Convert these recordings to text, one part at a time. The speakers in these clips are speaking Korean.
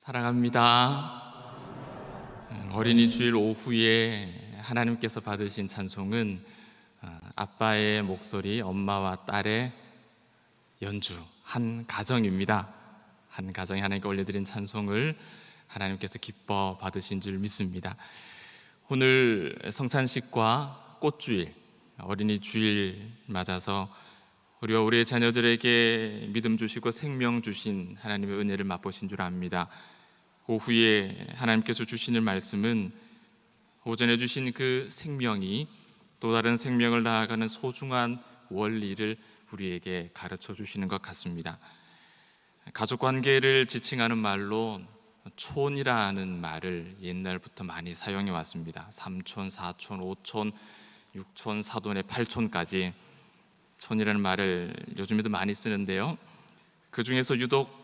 사랑합니다. 어린이 주일 오후에 하나님께서 받으신 찬송은 아빠의 목소리, 엄마와 딸의 연주, 한 가정입니다. 한 가정에 하나님께 올려드린 찬송을 하나님께서 기뻐 받으신 줄 믿습니다. 오늘 성찬식과 꽃주일, 어린이 주일 맞아서 우리와 우리의 자녀들에게 믿음 주시고 생명 주신 하나님의 은혜를 맛보신 줄 압니다. 오후에 하나님께서 주시는 말씀은 오전에 주신 그 생명이 또 다른 생명을 낳아가는 소중한 원리를 우리에게 가르쳐 주시는 것 같습니다. 가족 관계를 지칭하는 말로 촌이라는 말을 옛날부터 많이 사용해 왔습니다. 3촌, 4촌, 5촌, 6촌, 사돈의 8촌까지 촌이라는 말을 요즘에도 많이 쓰는데요, 그 중에서 유독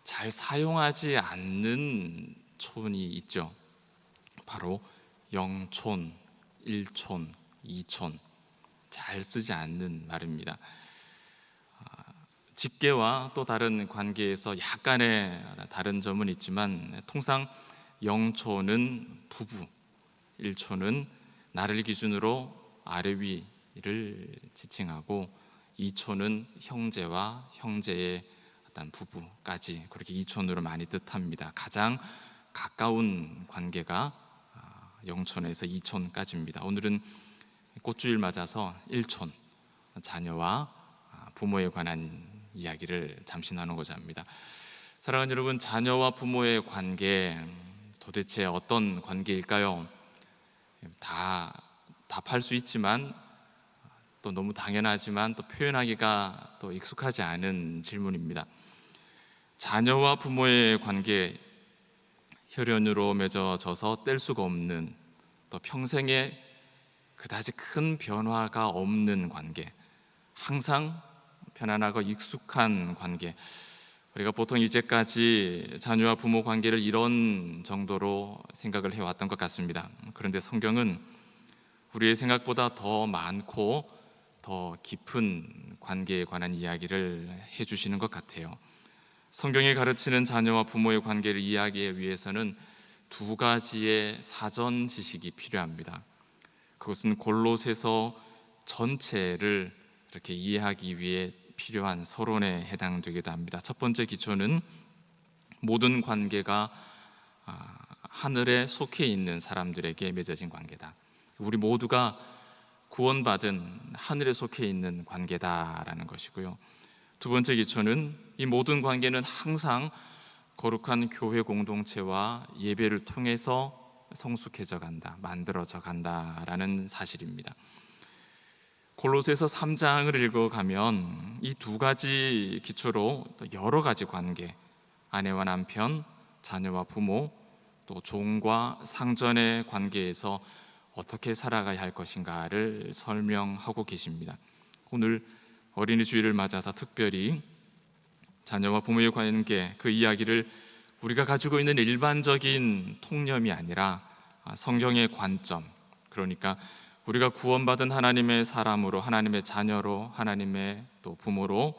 잘 사용하지 않는 촌이 있죠. 바로 0촌, 1촌, 2촌, 잘 쓰지 않는 말입니다. 직계와 또 다른 관계에서 약간의 다른 점은 있지만 통상 0촌은 부부, 1촌은 나를 기준으로 아래 위를 지칭하고 2촌은 형제와 형제의 어떤 부부까지 그렇게 2촌으로 많이 뜻합니다. 가장 가까운 관계가 0촌에서 2촌까지입니다. 오늘은 꽃주일 맞아서 1촌, 자녀와 부모에 관한 이야기를 잠시 나누고자 합니다. 사랑하는 여러분, 자녀와 부모의 관계 도대체 어떤 관계일까요? 다 답할 수 있지만 또 너무 당연하지만 또 표현하기가 또 익숙하지 않은 질문입니다. 자녀와 부모의 관계, 혈연으로 맺어져서 뗄 수가 없는, 또 평생에 그다지 큰 변화가 없는 관계, 항상 편안하고 익숙한 관계. 우리가 보통 이제까지 자녀와 부모 관계를 이런 정도로 생각을 해왔던 것 같습니다. 그런데 성경은 우리의 생각보다 더 많고 더 깊은 관계에 관한 이야기를 해주시는 것 같아요. 성경이 가르치는 자녀와 부모의 관계를 이해하기 위해서는 두 가지의 사전 지식이 필요합니다. 그것은 골로새서 전체를 이렇게 이해하기 위해 필요한 서론에 해당되기도 합니다. 첫 번째 기초는 모든 관계가 하늘에 속해 있는 사람들에게 맺어진 관계다. 우리 모두가 구원받은 하늘에 속해 있는 관계다라는 것이고요. 두 번째 기초는 이 모든 관계는 항상 거룩한 교회 공동체와 예배를 통해서 성숙해져 간다, 만들어져 간다라는 사실입니다. 골로새서 3장을 읽어가면 이 두 가지 기초로 여러 가지 관계, 아내와 남편, 자녀와 부모, 또 종과 상전의 관계에서 어떻게 살아가야 할 것인가를 설명하고 계십니다. 오늘 어린이 주일을 맞아서 특별히 자녀와 부모의 관계, 그 이야기를 우리가 가지고 있는 일반적인 통념이 아니라 성경의 관점, 그러니까 우리가 구원받은 하나님의 사람으로, 하나님의 자녀로, 하나님의 또 부모로,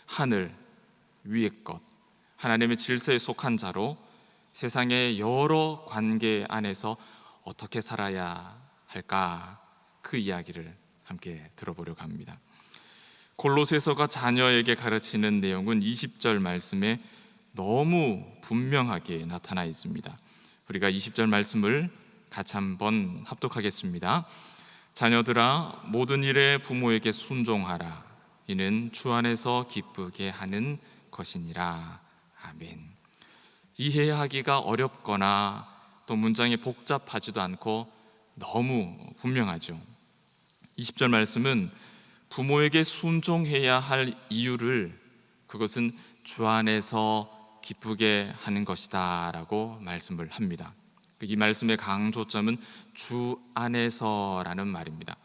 하늘 위의 것, 하나님의 질서에 속한 자로 세상의 여러 관계 안에서 어떻게 살아야 할까, 그 이야기를 함께 들어보려고 합니다. 골로새서가 자녀에게 가르치는 내용은 20절 말씀에 너무 분명하게 나타나 있습니다. 우리가 20절 말씀을 같이 한번 합독하겠습니다. 자녀들아, 모든 일에 부모에게 순종하라. 이는 주 안에서 기쁘게 하는 것이니라. 아멘. 이해하기가 어렵거나 또 문장이 복잡하지도 않고 너무 분명하죠. 20절 말씀은 부모에게 순종해야 할 이유를, 그것은 주 안에서 기쁘게 하는 것이다 라고 말씀을 합니다. 이 말씀의 강조점은 주 안에서라는 말입니다.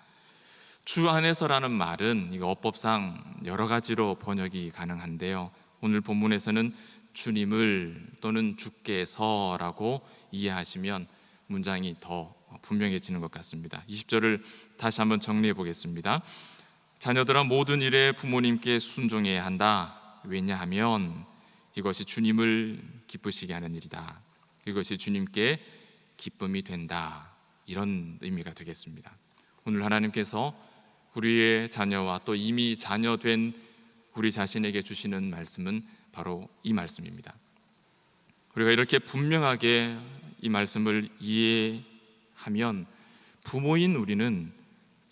주 안에서라는 말은 이거 어법상 여러 가지로 번역이 가능한데요, 오늘 본문에서는 주님을 또는 주께서라고 이해하시면 문장이 더 분명해지는 것 같습니다. 20절을 다시 한번 정리해 보겠습니다. 자녀들아, 모든 일에 부모님께 순종해야 한다. 왜냐하면 이것이 주님을 기쁘시게 하는 일이다. 이것이 주님께 기쁨이 된다. 이런 의미가 되겠습니다. 오늘 하나님께서 우리의 자녀와 또 이미 자녀된 우리 자신에게 주시는 말씀은 바로 이 말씀입니다. 우리가 이렇게 분명하게 이 말씀을 이해하면 부모인 우리는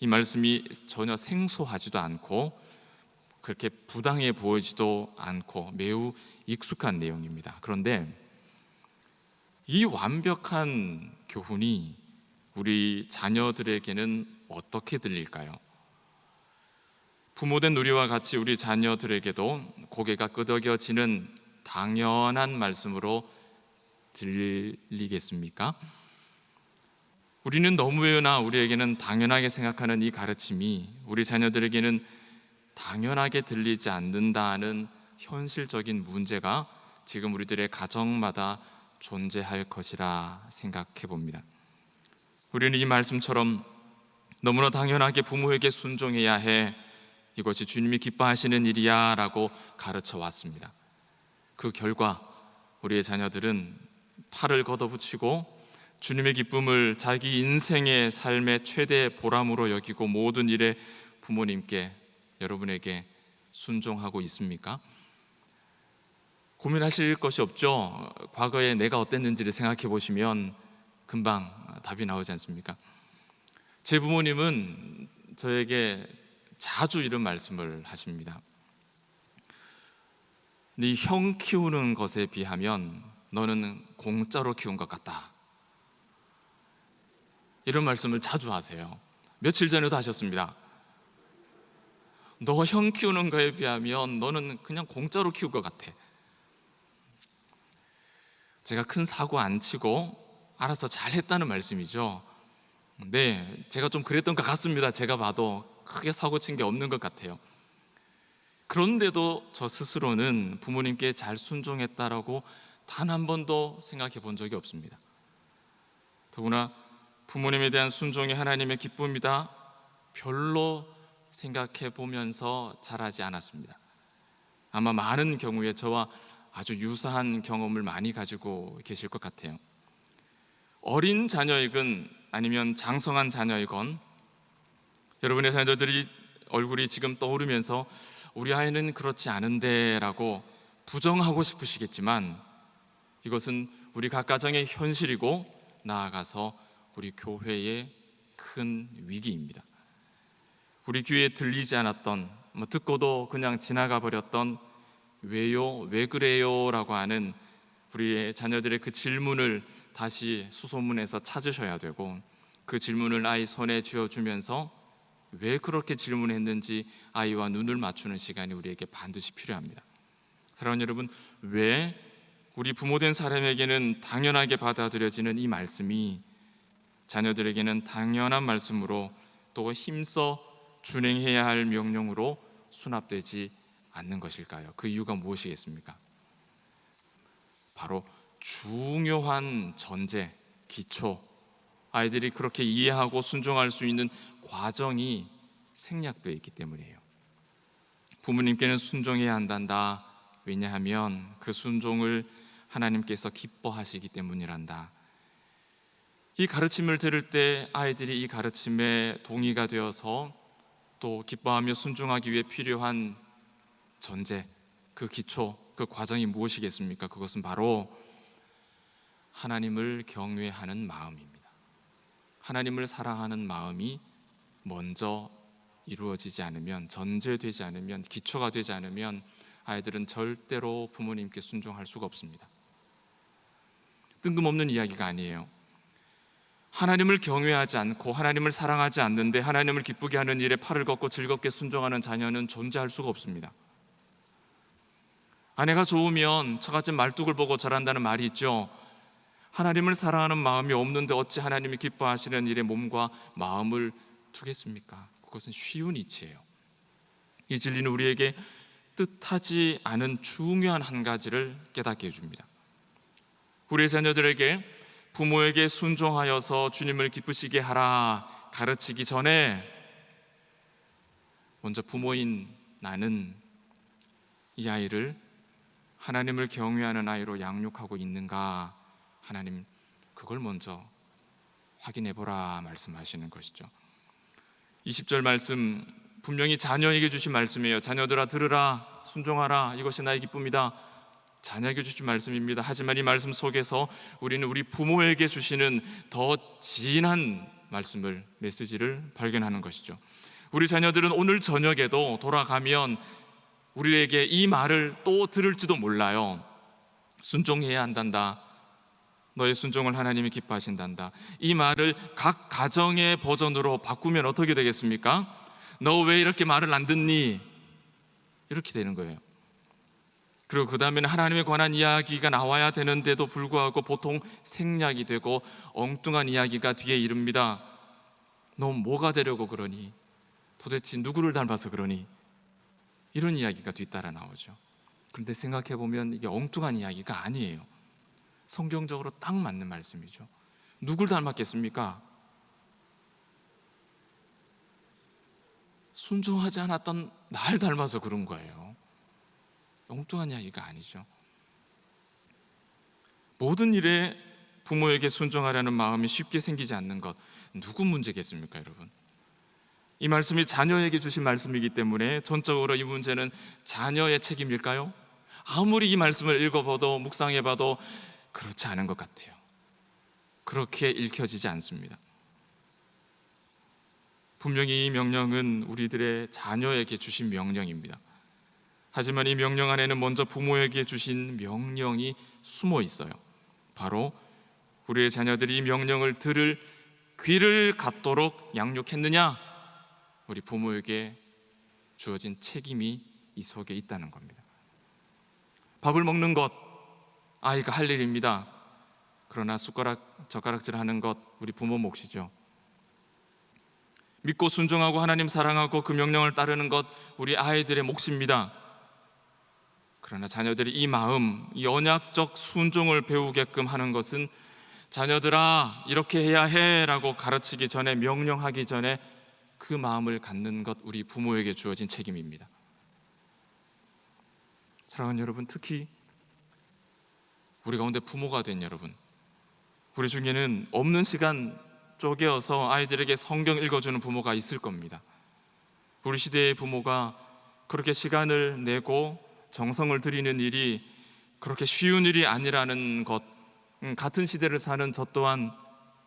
이 말씀이 전혀 생소하지도 않고 그렇게 부당해 보이지도 않고 매우 익숙한 내용입니다. 그런데 이 완벽한 교훈이 우리 자녀들에게는 어떻게 들릴까요? 부모된 우리와 같이 우리 자녀들에게도 고개가 끄덕여지는 당연한 말씀으로 들리겠습니까? 우리는 너무나 우리에게는 당연하게 생각하는 이 가르침이 우리 자녀들에게는 당연하게 들리지 않는다는 현실적인 문제가 지금 우리들의 가정마다 존재할 것이라 생각해 봅니다. 우리는 이 말씀처럼 너무나 당연하게 부모에게 순종해야 해, 이것이 주님이 기뻐하시는 일이야 라고 가르쳐 왔습니다. 그 결과 우리의 자녀들은 팔을 걷어붙이고 주님의 기쁨을 자기 인생의 삶의 최대 보람으로 여기고 모든 일에 부모님께, 여러분에게 순종하고 있습니까? 고민하실 것이 없죠. 과거에 내가 어땠는지를 생각해 보시면 금방 답이 나오지 않습니까? 제 부모님은 저에게 자주 이런 말씀을 하십니다. 네 형 키우는 것에 비하면 너는 공짜로 키운 것 같다. 이런 말씀을 자주 하세요. 며칠 전에도 하셨습니다. 너 형 키우는 거에 비하면 너는 그냥 공짜로 키울 것 같아. 제가 큰 사고 안 치고 알아서 잘했다는 말씀이죠. 네, 제가 좀 그랬던 것 같습니다. 제가 봐도 크게 사고 친 게 없는 것 같아요. 그런데도 저 스스로는 부모님께 잘 순종했다라고 단 한 번도 생각해 본 적이 없습니다. 더구나 부모님에 대한 순종이 하나님의 기쁨이다, 별로 생각해 보면서 자라지 않았습니다. 아마 많은 경우에 저와 아주 유사한 경험을 많이 가지고 계실 것 같아요. 어린 자녀이건 아니면 장성한 자녀이건 여러분의 자녀들이 얼굴이 지금 떠오르면서 우리 아이는 그렇지 않은데 라고 부정하고 싶으시겠지만 이것은 우리 각 가정의 현실이고 나아가서 우리 교회의 큰 위기입니다. 우리 귀에 들리지 않았던, 듣고도 그냥 지나가 버렸던 왜요? 왜 그래요? 라고 하는 우리의 자녀들의 그 질문을 다시 수소문해서 찾으셔야 되고, 그 질문을 아이 손에 쥐어주면서 왜 그렇게 질문했는지 아이와 눈을 맞추는 시간이 우리에게 반드시 필요합니다. 사랑하는 여러분, 왜 우리 부모된 사람에게는 당연하게 받아들여지는 이 말씀이 자녀들에게는 당연한 말씀으로 또 힘써 준행해야 할 명령으로 수납되지 않는 것일까요? 그 이유가 무엇이겠습니까? 바로 중요한 전제, 기초, 아이들이 그렇게 이해하고 순종할 수 있는 과정이 생략되어 있기 때문이에요. 부모님께는 순종해야 한단다. 왜냐하면 그 순종을 하나님께서 기뻐하시기 때문이란다. 이 가르침을 들을 때 아이들이 이 가르침에 동의가 되어서 또 기뻐하며 순종하기 위해 필요한 전제, 그 기초, 그 과정이 무엇이겠습니까? 그것은 바로 하나님을 경외하는 마음입니다. 하나님을 사랑하는 마음이 먼저 이루어지지 않으면, 전제되지 않으면, 기초가 되지 않으면 아이들은 절대로 부모님께 순종할 수가 없습니다. 뜬금없는 이야기가 아니에요. 하나님을 경외하지 않고 하나님을 사랑하지 않는데 하나님을 기쁘게 하는 일에 팔을 걷고 즐겁게 순종하는 자녀는 존재할 수가 없습니다. 아내가 좋으면 처갓집 말뚝을 보고 자란다는 말이 있죠. 하나님을 사랑하는 마음이 없는데 어찌 하나님이 기뻐하시는 일에 몸과 마음을 두겠습니까? 그것은 쉬운 이치예요. 이 진리는 우리에게 뜻하지 않은 중요한 한 가지를 깨닫게 해줍니다. 우리의 자녀들에게 부모에게 순종하여서 주님을 기쁘시게 하라 가르치기 전에 먼저 부모인 나는 이 아이를 하나님을 경외하는 아이로 양육하고 있는가? 하나님 그걸 먼저 확인해 보라 말씀하시는 것이죠. 20절 말씀 분명히 자녀에게 주신 말씀이에요. 자녀들아 들으라, 순종하라, 이것이 나의 기쁨이다. 자녀에게 주신 말씀입니다. 하지만 이 말씀 속에서 우리는 우리 부모에게 주시는 더 진한 말씀을, 메시지를 발견하는 것이죠. 우리 자녀들은 오늘 저녁에도 돌아가면 우리에게 이 말을 또 들을지도 몰라요. 순종해야 한단다. 너의 순종을 하나님이 기뻐하신단다. 이 말을 각 가정의 버전으로 바꾸면 어떻게 되겠습니까? 너 왜 이렇게 말을 안 듣니? 이렇게 되는 거예요. 그리고 그 다음에는 하나님에 관한 이야기가 나와야 되는데도 불구하고 보통 생략이 되고 엉뚱한 이야기가 뒤에 이릅니다. 너 뭐가 되려고 그러니? 도대체 누구를 닮아서 그러니? 이런 이야기가 뒤따라 나오죠. 그런데 생각해 보면 이게 엉뚱한 이야기가 아니에요. 성경적으로 딱 맞는 말씀이죠. 누굴 닮았겠습니까? 순종하지 않았던 날 닮아서 그런 거예요. 엉뚱한 이야기가 아니죠. 모든 일에 부모에게 순종하려는 마음이 쉽게 생기지 않는 것, 누구 문제겠습니까, 여러분? 이 말씀이 자녀에게 주신 말씀이기 때문에 전적으로 이 문제는 자녀의 책임일까요? 아무리 이 말씀을 읽어봐도 묵상해봐도 그렇지 않은 것 같아요. 그렇게 읽혀지지 않습니다. 분명히 이 명령은 우리들의 자녀에게 주신 명령입니다. 하지만 이 명령 안에는 먼저 부모에게 주신 명령이 숨어 있어요. 바로 우리의 자녀들이 이 명령을 들을 귀를 갖도록 양육했느냐? 우리 부모에게 주어진 책임이 이 속에 있다는 겁니다. 밥을 먹는 것, 아이가 할 일입니다. 그러나 젓가락질하는 것, 우리 부모 몫이죠. 믿고 순종하고 하나님 사랑하고 그 명령을 따르는 것, 우리 아이들의 몫입니다. 그러나 자녀들이 이 마음, 이 언약적 순종을 배우게끔 하는 것은 자녀들아 이렇게 해야 해 라고 가르치기 전에, 명령하기 전에 그 마음을 갖는 것, 우리 부모에게 주어진 책임입니다. 사랑하는 여러분, 특히 우리 가운데 부모가 된 여러분, 우리 중에는 없는 시간 쪼개어서 아이들에게 성경 읽어주는 부모가 있을 겁니다. 우리 시대의 부모가 그렇게 시간을 내고 정성을 들이는 일이 그렇게 쉬운 일이 아니라는 것, 같은 시대를 사는 저 또한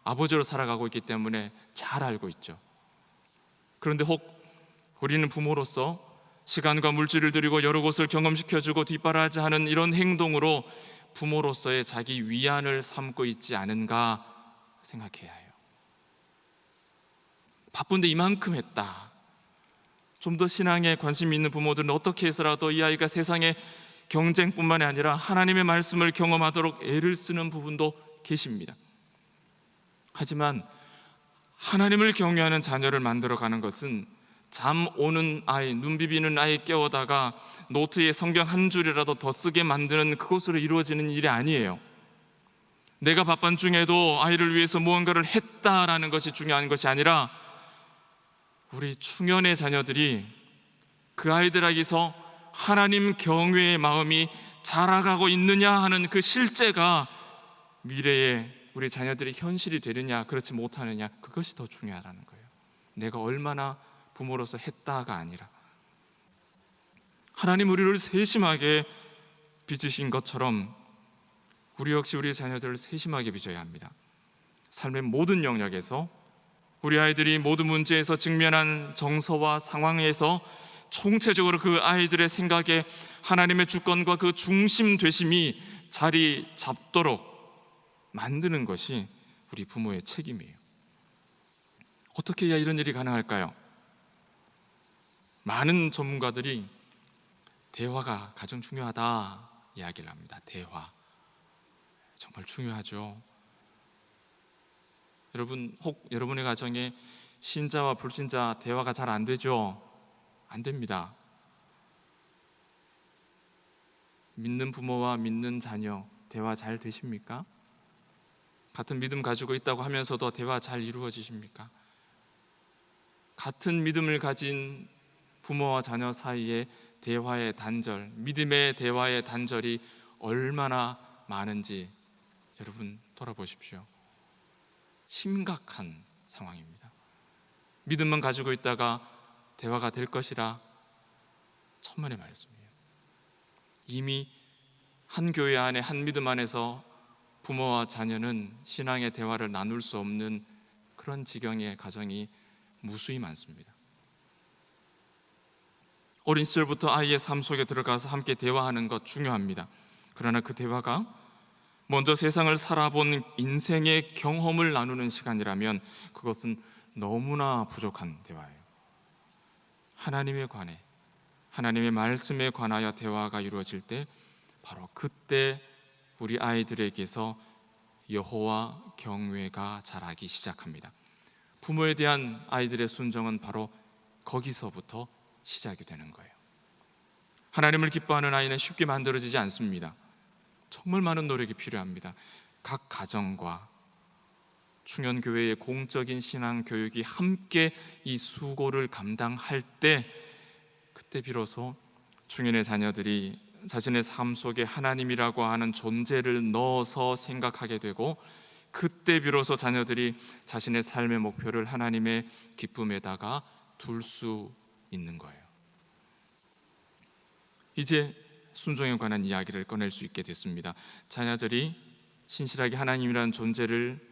아버지로 살아가고 있기 때문에 잘 알고 있죠. 그런데 혹 우리는 부모로서 시간과 물질을 들이고 여러 곳을 경험시켜주고 뒷바라지 하는 이런 행동으로 부모로서의 자기 위안을 삼고 있지 않은가 생각해야 해요. 바쁜데 이만큼 했다. 좀 더 신앙에 관심이 있는 부모들은 어떻게 해서라도 이 아이가 세상의 경쟁뿐만이 아니라 하나님의 말씀을 경험하도록 애를 쓰는 부분도 계십니다. 하지만 하나님을 경외하는 자녀를 만들어가는 것은 잠 오는 아이, 눈 비비는 아이 깨워다가 노트에 성경 한 줄이라도 더 쓰게 만드는 그것으로 이루어지는 일이 아니에요. 내가 바쁜 중에도 아이를 위해서 무언가를 했다라는 것이 중요한 것이 아니라 우리 충현의 자녀들이 그 아이들에게서 하나님 경외의 마음이 자라가고 있느냐 하는 그 실제가 미래에 우리 자녀들이 현실이 되느냐 그렇지 못하느냐, 그것이 더 중요하다는 거예요. 내가 얼마나 부모로서 했다가 아니라 하나님 우리를 세심하게 빚으신 것처럼 우리 역시 우리 자녀들을 세심하게 빚어야 합니다. 삶의 모든 영역에서 우리 아이들이 모든 문제에서 직면한 정서와 상황에서 총체적으로 그 아이들의 생각에 하나님의 주권과 그 중심 되심이 자리 잡도록 만드는 것이 우리 부모의 책임이에요. 어떻게 해야 이런 일이 가능할까요? 많은 전문가들이 대화가 가장 중요하다 이야기를 합니다. 대화 정말 중요하죠. 여러분, 혹 여러분의 가정에 신자와 불신자 대화가 잘 안 되죠? 안 됩니다. 믿는 부모와 믿는 자녀 대화 잘 되십니까? 같은 믿음 가지고 있다고 하면서도 대화 잘 이루어지십니까? 같은 믿음을 가진 부모와 자녀 사이에 대화의 단절, 믿음의 대화의 단절이 얼마나 많은지 여러분 돌아보십시오. 심각한 상황입니다. 믿음만 가지고 있다가 대화가 될 것이라 천만의 말씀이에요. 이미 한 교회 안에, 한 믿음 안에서 부모와 자녀는 신앙의 대화를 나눌 수 없는 그런 지경의 가정이 무수히 많습니다. 어린 시절부터 아이의 삶 속에 들어가서 함께 대화하는 것 중요합니다. 그러나 그 대화가 먼저 세상을 살아본 인생의 경험을 나누는 시간이라면 그것은 너무나 부족한 대화예요. 하나님에 관해, 하나님의 말씀에 관하여 대화가 이루어질 때 바로 그때 우리 아이들에게서 여호와 경외가 자라기 시작합니다. 부모에 대한 아이들의 순종은 바로 거기서부터 시작이 되는 거예요. 하나님을 기뻐하는 아이는 쉽게 만들어지지 않습니다. 정말 많은 노력이 필요합니다. 각 가정과 충현교회의 공적인 신앙 교육이 함께 이 수고를 감당할 때, 그때 비로소 충현의 자녀들이 자신의 삶 속에 하나님이라고 하는 존재를 넣어서 생각하게 되고, 그때 비로소 자녀들이 자신의 삶의 목표를 하나님의 기쁨에다가 둘 수 있는 거예요. 이제 순종에 관한 이야기를 꺼낼 수 있게 됐습니다. 자녀들이 신실하게 하나님이라는 존재를,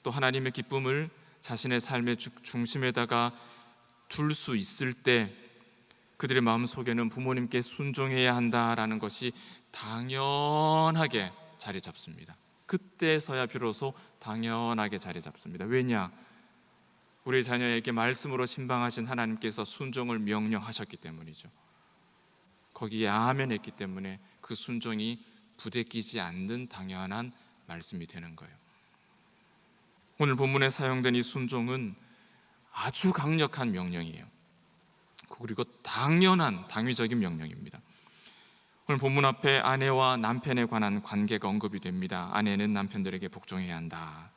또 하나님의 기쁨을 자신의 삶의 중심에다가 둘 수 있을 때 그들의 마음속에는 부모님께 순종해야 한다라는 것이 당연하게 자리 잡습니다. 그때서야 비로소 당연하게 자리 잡습니다. 왜냐? 우리 자녀에게 말씀으로 신방하신 하나님께서 순종을 명령하셨기 때문이죠. 거기에 아멘 했기 때문에 그 순종이 부대끼지 않는 당연한 말씀이 되는 거예요. 오늘 본문에 사용된 이 순종은 아주 강력한 명령이에요. 그리고 당연한 당위적인 명령입니다. 오늘 본문 앞에 아내와 남편에 관한 관계가 언급이 됩니다. 아내는 남편들에게 복종해야 한다.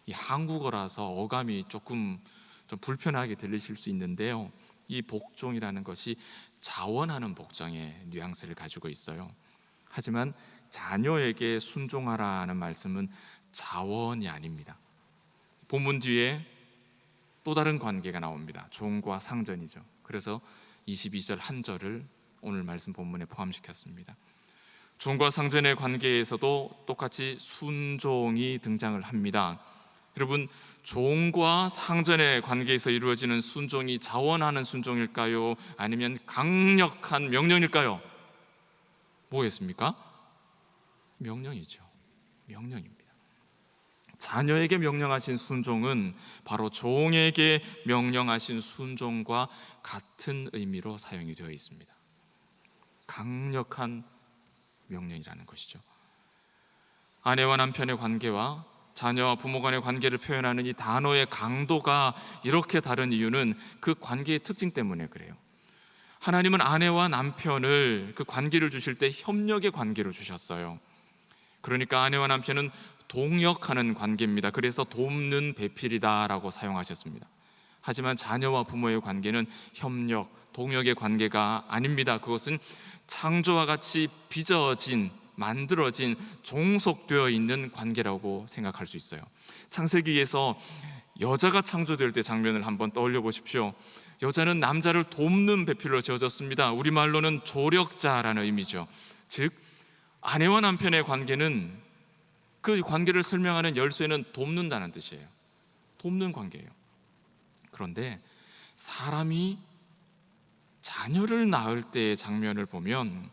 이 한국어라서 어감이 조금 좀 불편하게 들리실 수 있는데요, 이 복종이라는 것이 자원하는 복종의 뉘앙스를 가지고 있어요. 하지만 자녀에게 순종하라는 말씀은 자원이 아닙니다. 본문 뒤에 또 다른 관계가 나옵니다. 종과 상전이죠. 그래서 22절 한 절을 오늘 말씀 본문에 포함시켰습니다. 종과 상전의 관계에서도 똑같이 순종이 등장을 합니다. 여러분, 종과 상전의 관계에서 이루어지는 순종이 자원하는 순종일까요? 아니면 강력한 명령일까요? 뭐겠습니까? 명령이죠. 명령입니다. 자녀에게 명령하신 순종은 바로 종에게 명령하신 순종과 같은 의미로 사용이 되어 있습니다. 강력한 명령이라는 것이죠. 아내와 남편의 관계와 자녀와 부모 간의 관계를 표현하는 이 단어의 강도가 이렇게 다른 이유는 그 관계의 특징 때문에 그래요. 하나님은 아내와 남편을, 그 관계를 주실 때 협력의 관계로 주셨어요. 그러니까 아내와 남편은 동역하는 관계입니다. 그래서 돕는 배필이다라고 사용하셨습니다. 하지만 자녀와 부모의 관계는 협력, 동역의 관계가 아닙니다. 그것은 창조와 같이 빚어진, 만들어진, 종속되어 있는 관계라고 생각할 수 있어요. 창세기에서 여자가 창조될 때 장면을 한번 떠올려 보십시오. 여자는 남자를 돕는 배필로 지어졌습니다. 우리말로는 조력자라는 의미죠. 즉 아내와 남편의 관계는, 그 관계를 설명하는 열쇠는 돕는다는 뜻이에요. 돕는 관계예요. 그런데 사람이 자녀를 낳을 때의 장면을 보면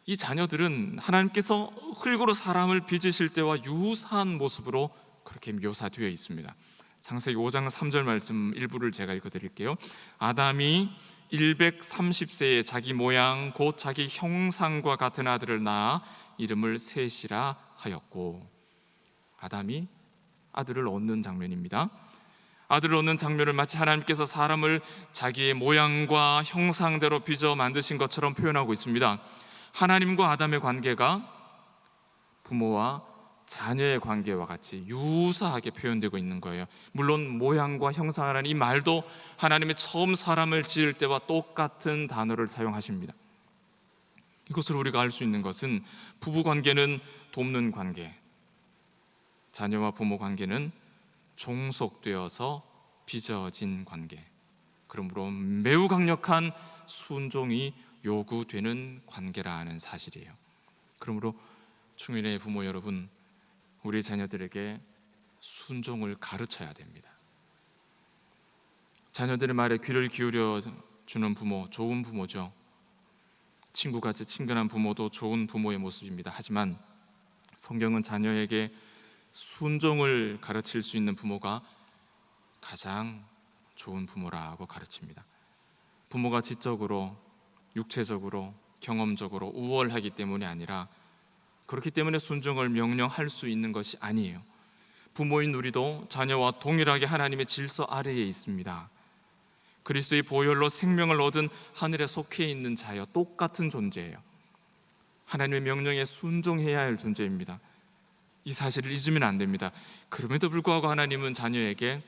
이 자녀들은 하나님께서 흙으로 사람을 빚으실 때와 유사한 모습으로 그렇게 묘사되어 있습니다. 창세기 5장 3절 말씀 일부를 제가 읽어드릴게요. 아담이 130세에 자기 모양 곧 자기 형상과 같은 아들을 낳아 이름을 셋이라 하였고, 아담이 아들을 얻는 장면입니다. 아들을 얻는 장면을 마치 하나님께서 사람을 자기의 모양과 형상대로 빚어 만드신 것처럼 표현하고 있습니다. 하나님과 아담의 관계가 부모와 자녀의 관계와 같이 유사하게 표현되고 있는 거예요. 물론 모양과 형상이라는 이 말도 하나님이 처음 사람을 지을 때와 똑같은 단어를 사용하십니다. 이것을 우리가 알 수 있는 것은 부부 관계는 돕는 관계, 자녀와 부모 관계는 종속되어서 빚어진 관계, 그러므로 매우 강력한 순종이 요구되는 관계라는 사실이에요. 그러므로 충일의 부모 여러분, 우리 자녀들에게 순종을 가르쳐야 됩니다. 자녀들의 말에 귀를 기울여 주는 부모, 좋은 부모죠. 친구같이 친근한 부모도 좋은 부모의 모습입니다. 하지만 성경은 자녀에게 순종을 가르칠 수 있는 부모가 가장 좋은 부모라고 가르칩니다. 부모가 지적으로, 육체적으로, 경험적으로 우월하기 때문이 아니라 그렇기 때문에 순종을 명령할 수 있는 것이 아니에요. 부모인 우리도 자녀와 동일하게 하나님의 질서 아래에 있습니다. 그리스도의 보혈로 생명을 얻은 하늘에 속해 있는 자여 똑같은 존재예요. 하나님의 명령에 순종해야 할 존재입니다. 이 사실을 잊으면 안 됩니다. 그럼에도 불구하고 하나님은 자녀에게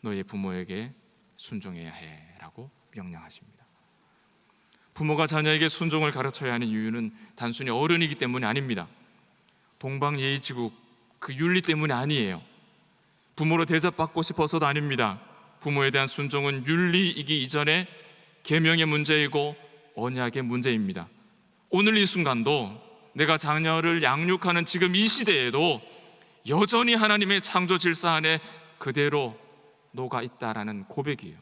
너의 부모에게 순종해야 해 라고 명령하십니다. 부모가 자녀에게 순종을 가르쳐야 하는 이유는 단순히 어른이기 때문이 아닙니다. 동방예의지국 그 윤리 때문이 아니에요. 부모로 대접받고 싶어서도 아닙니다. 부모에 대한 순종은 윤리이기 이전에 계명의 문제이고 언약의 문제입니다. 오늘 이 순간도 내가 자녀를 양육하는 지금 이 시대에도 여전히 하나님의 창조 질서 안에 그대로 녹아 있다라는 고백이에요.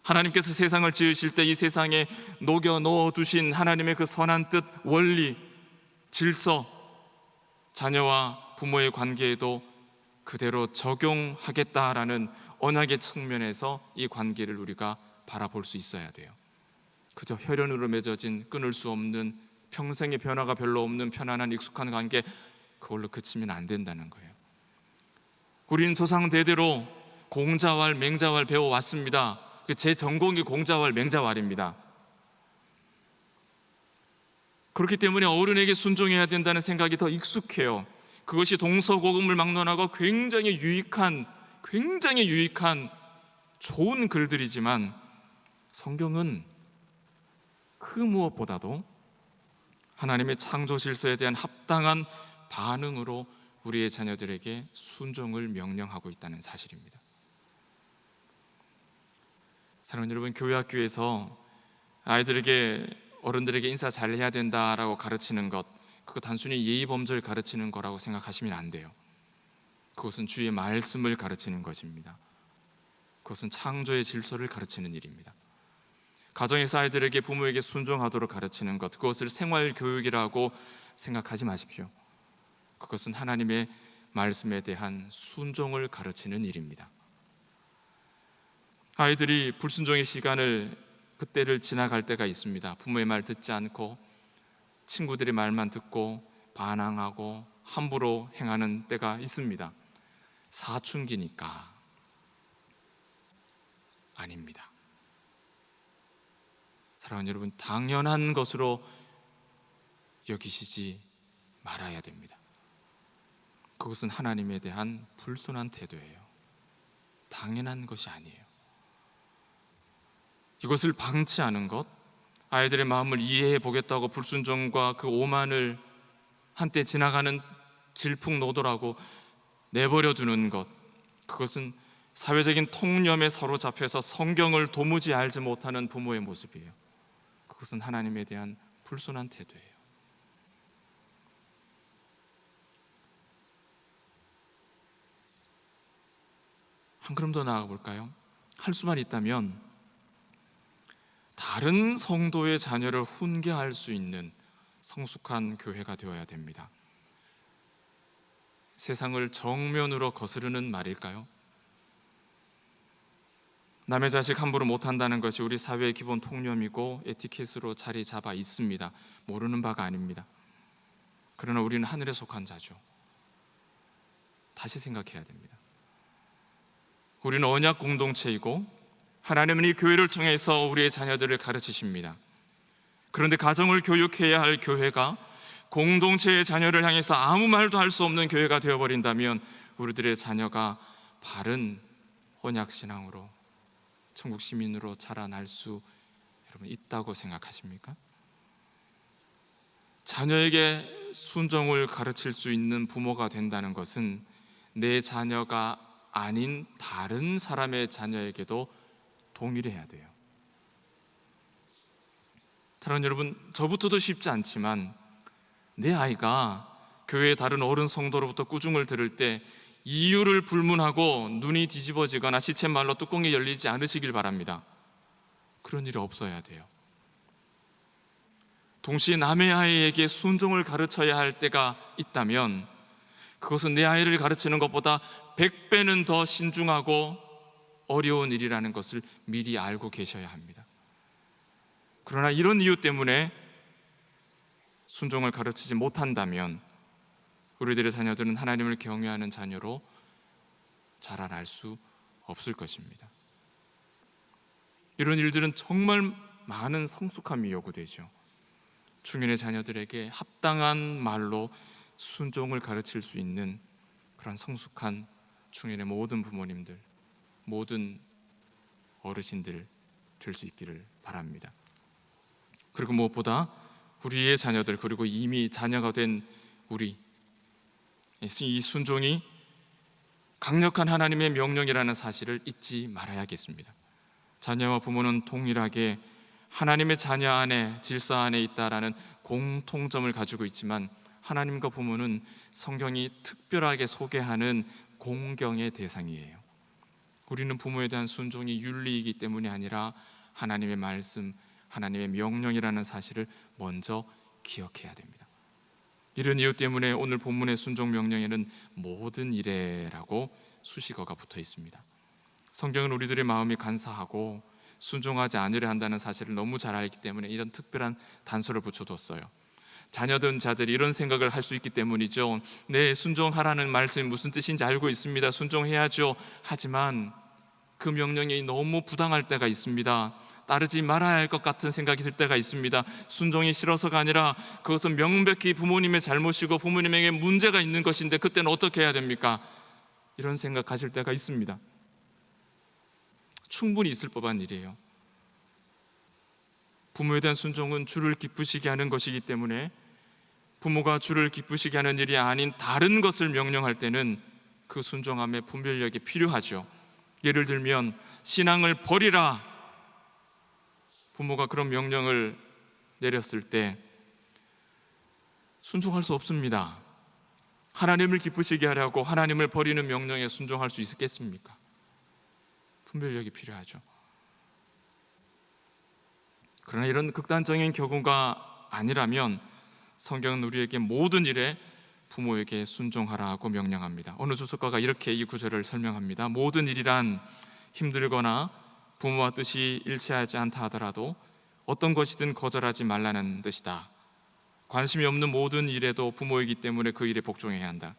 하나님께서 세상을 지으실 때 이 세상에 녹여 넣어 두신 하나님의 그 선한 뜻, 원리, 질서, 자녀와 부모의 관계에도 그대로 적용하겠다라는 언약의 측면에서 이 관계를 우리가 바라볼 수 있어야 돼요. 그저 혈연으로 맺어진 끊을 수 없는 평생의 변화가 별로 없는 편안한 익숙한 관계, 그걸로 그치면 안 된다는 거예요. 우리는 조상 대대로 공자왈, 맹자왈 배워왔습니다. 제 전공이 공자왈, 맹자왈입니다. 그렇기 때문에 어른에게 순종해야 된다는 생각이 더 익숙해요. 그것이 동서고금을 막론하고 굉장히 유익한 좋은 글들이지만 성경은 그 무엇보다도 하나님의 창조 질서에 대한 합당한 반응으로 우리의 자녀들에게 순종을 명령하고 있다는 사실입니다. 사랑하는 여러분, 교회 학교에서 아이들에게 어른들에게 인사 잘해야 된다라고 가르치는 것, 그거 단순히 예의 범절 가르치는 거라고 생각하시면 안 돼요. 그것은 주의 말씀을 가르치는 것입니다. 그것은 창조의 질서를 가르치는 일입니다. 가정에서 아이들에게 부모에게 순종하도록 가르치는 것, 그것을 생활교육이라고 생각하지 마십시오. 그것은 하나님의 말씀에 대한 순종을 가르치는 일입니다. 아이들이 불순종의 시간을, 그때를 지나갈 때가 있습니다. 부모의 말 듣지 않고 친구들의 말만 듣고 반항하고 함부로 행하는 때가 있습니다. 사춘기니까 아닙니다. 사랑하는 여러분, 당연한 것으로 여기시지 말아야 됩니다. 그것은 하나님에 대한 불순한 태도예요. 당연한 것이 아니에요. 이것을 방치하는 것, 아이들의 마음을 이해해 보겠다고 불순종과 그 오만을 한때 지나가는 질풍노도라고 내버려 두는 것, 그것은 사회적인 통념에 사로잡혀서 성경을 도무지 알지 못하는 부모의 모습이에요. 그것은 하나님에 대한 불순한 태도예요. 한 걸음 더 나아가 볼까요? 할 수만 있다면 다른 성도의 자녀를 훈계할 수 있는 성숙한 교회가 되어야 됩니다. 세상을 정면으로 거스르는 말일까요? 남의 자식 함부로 못한다는 것이 우리 사회의 기본 통념이고 에티켓으로 자리 잡아 있습니다. 모르는 바가 아닙니다. 그러나 우리는 하늘에 속한 자죠. 다시 생각해야 됩니다. 우리는 언약 공동체이고 하나님은 이 교회를 통해서 우리의 자녀들을 가르치십니다. 그런데 가정을 교육해야 할 교회가 공동체의 자녀를 향해서 아무 말도 할 수 없는 교회가 되어버린다면 우리들의 자녀가 바른 언약신앙으로 천국 시민으로 자라날 수 여러분 있다고 생각하십니까? 자녀에게 순종을 가르칠 수 있는 부모가 된다는 것은 내 자녀가 아닌 다른 사람의 자녀에게도 동일해야 돼요. 사랑하는 여러분, 저부터도 쉽지 않지만 내 아이가 교회의 다른 어른 성도로부터 꾸중을 들을 때 이유를 불문하고 눈이 뒤집어지거나 시쳇말로 뚜껑이 열리지 않으시길 바랍니다. 그런 일이 없어야 돼요. 동시에 남의 아이에게 순종을 가르쳐야 할 때가 있다면 그것은 내 아이를 가르치는 것보다 100배는 더 신중하고 어려운 일이라는 것을 미리 알고 계셔야 합니다. 그러나 이런 이유 때문에 순종을 가르치지 못한다면 우리들의 자녀들은 하나님을 경외하는 자녀로 자라날 수 없을 것입니다. 이런 일들은 정말 많은 성숙함이 요구되죠. 중년의 자녀들에게 합당한 말로 순종을 가르칠 수 있는 그런 성숙한 중년의 모든 부모님들, 모든 어르신들 될 수 있기를 바랍니다. 그리고 무엇보다 우리의 자녀들, 그리고 이미 자녀가 된 우리, 이 순종이 강력한 하나님의 명령이라는 사실을 잊지 말아야겠습니다. 자녀와 부모는 동일하게 하나님의 자녀 안에, 질서 안에 있다라는 공통점을 가지고 있지만 하나님과 부모는 성경이 특별하게 소개하는 공경의 대상이에요. 우리는 부모에 대한 순종이 윤리이기 때문이 아니라 하나님의 말씀, 하나님의 명령이라는 사실을 먼저 기억해야 됩니다. 이런 이유 때문에 오늘 본문의 순종 명령에는 모든 일에라고 수식어가 붙어 있습니다. 성경은 우리들의 마음이 간사하고 순종하지 않으려 한다는 사실을 너무 잘 알기 때문에 이런 특별한 단서를 붙여뒀어요. 자녀든 자들이 이런 생각을 할 수 있기 때문이죠. 네, 순종하라는 말씀이 무슨 뜻인지 알고 있습니다. 순종해야죠. 하지만 그 명령이 너무 부당할 때가 있습니다. 따르지 말아야 할 것 같은 생각이 들 때가 있습니다. 순종이 싫어서가 아니라 그것은 명백히 부모님의 잘못이고 부모님에게 문제가 있는 것인데 그때는 어떻게 해야 됩니까? 이런 생각하실 때가 있습니다. 충분히 있을 법한 일이에요. 부모에 대한 순종은 주를 기쁘시게 하는 것이기 때문에 부모가 주를 기쁘시게 하는 일이 아닌 다른 것을 명령할 때는 그 순종함의 분별력이 필요하죠. 예를 들면 신앙을 버리라, 부모가 그런 명령을 내렸을 때 순종할 수 없습니다. 하나님을 기쁘시게 하려고 하나님을 버리는 명령에 순종할 수 있겠습니까? 분별력이 필요하죠. 그러나 이런 극단적인 경우가 아니라면 성경은 우리에게 모든 일에 부모에게 순종하라 하고 명령합니다. 어느 주석가가 이렇게 이 구절을 설명합니다. 모든 일이란 힘들거나 부모와 뜻이 일치하지 않다 하더라도 어떤 것이든 거절하지 말라는 뜻이다. 관심이 없는 모든 일에도 부모이기 때문에 그 일에 복종해야 한다.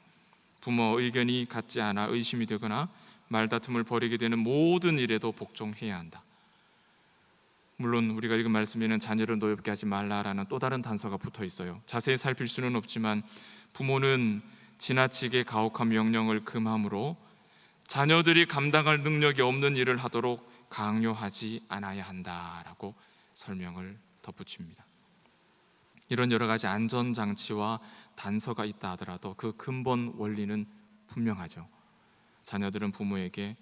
부모 의견이 같지 않아 의심이 되거나 말다툼을 벌이게 되는 모든 일에도 복종해야 한다. 물론 우리가 읽은 말씀에는 자녀를 노엽게 하지 말라라는 또 다른 단서가 붙어 있어요. 자세히 살필 수는 없지만 부모는 지나치게 가혹한 명령을 금함으로 자녀들이 감당할 능력이 없는 일을 하도록 강요하지 않아야 한다라고 설명을 덧붙입니다. 이런 여러 가지 안전장치와 단서가 있다 하더라도 그 근본 원리는 분명하죠. 자녀들은 부모에게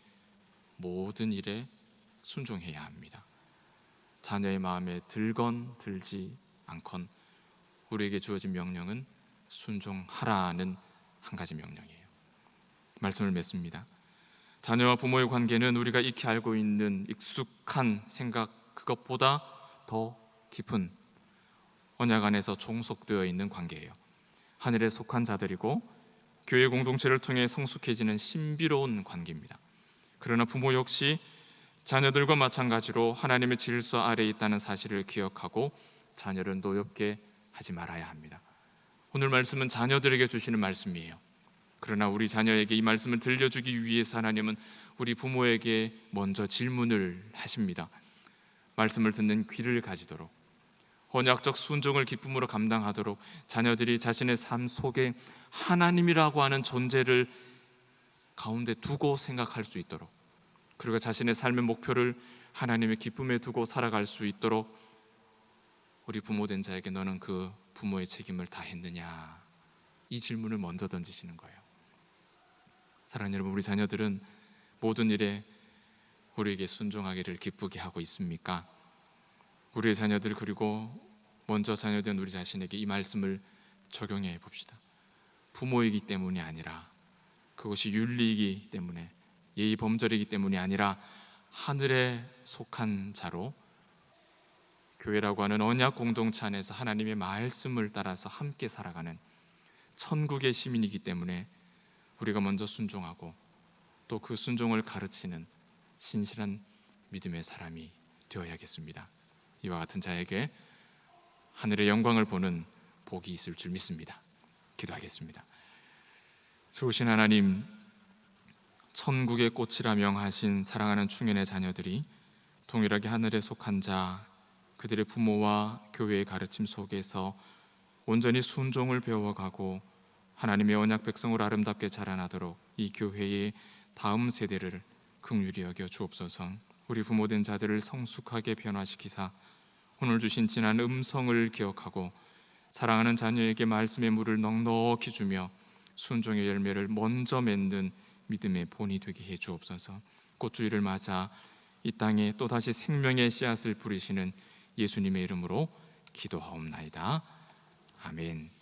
모든 일에 순종해야 합니다. 자녀의 마음에 들건 들지 않건 우리에게 주어진 명령은 순종하라는 한 가지 명령이에요. 말씀을 맺습니다. 자녀와 부모의 관계는 우리가 익히 알고 있는 익숙한 생각 그것보다 더 깊은 언약 안에서 종속되어 있는 관계예요. 하늘에 속한 자들이고 교회 공동체를 통해 성숙해지는 신비로운 관계입니다. 그러나 부모 역시 자녀들과 마찬가지로 하나님의 질서 아래에 있다는 사실을 기억하고 자녀를 노엽게 하지 말아야 합니다. 오늘 말씀은 자녀들에게 주시는 말씀이에요. 그러나 우리 자녀에게 이 말씀을 들려주기 위해서 하나님은 우리 부모에게 먼저 질문을 하십니다. 말씀을 듣는 귀를 가지도록, 언약적 순종을 기쁨으로 감당하도록 자녀들이 자신의 삶 속에 하나님이라고 하는 존재를 가운데 두고 생각할 수 있도록, 그리고 자신의 삶의 목표를 하나님의 기쁨에 두고 살아갈 수 있도록 우리 부모된 자에게 너는 그 부모의 책임을 다했느냐, 이 질문을 먼저 던지시는 거예요. 사랑하는 여러분, 우리 자녀들은 모든 일에 우리에게 순종하기를 기쁘게 하고 있습니까? 우리의 자녀들, 그리고 먼저 자녀된 우리 자신에게 이 말씀을 적용해 봅시다. 부모이기 때문이 아니라, 그것이 윤리이기 때문에, 예의 범절이기 때문이 아니라 하늘에 속한 자로 교회라고 하는 언약 공동체 안에서 하나님의 말씀을 따라서 함께 살아가는 천국의 시민이기 때문에 우리가 먼저 순종하고 또 그 순종을 가르치는 신실한 믿음의 사람이 되어야겠습니다. 이와 같은 자에게 하늘의 영광을 보는 복이 있을 줄 믿습니다. 기도하겠습니다. 좋으신 하나님, 천국의 꽃이라 명하신 사랑하는 충현의 자녀들이 동일하게 하늘에 속한 자, 그들의 부모와 교회의 가르침 속에서 온전히 순종을 배워가고 하나님의 언약 백성으로 아름답게 자라나도록 이 교회의 다음 세대를 긍휼히 여겨 주옵소서. 우리 부모된 자들을 성숙하게 변화시키사 오늘 주신 진한 음성을 기억하고 사랑하는 자녀에게 말씀의 물을 넉넉히 주며 순종의 열매를 먼저 맺는 믿음의 본이 되게 해 주옵소서. 꽃주일을 맞아 이 땅에 또다시 생명의 씨앗을 뿌리시는 예수님의 이름으로 기도하옵나이다. 아멘.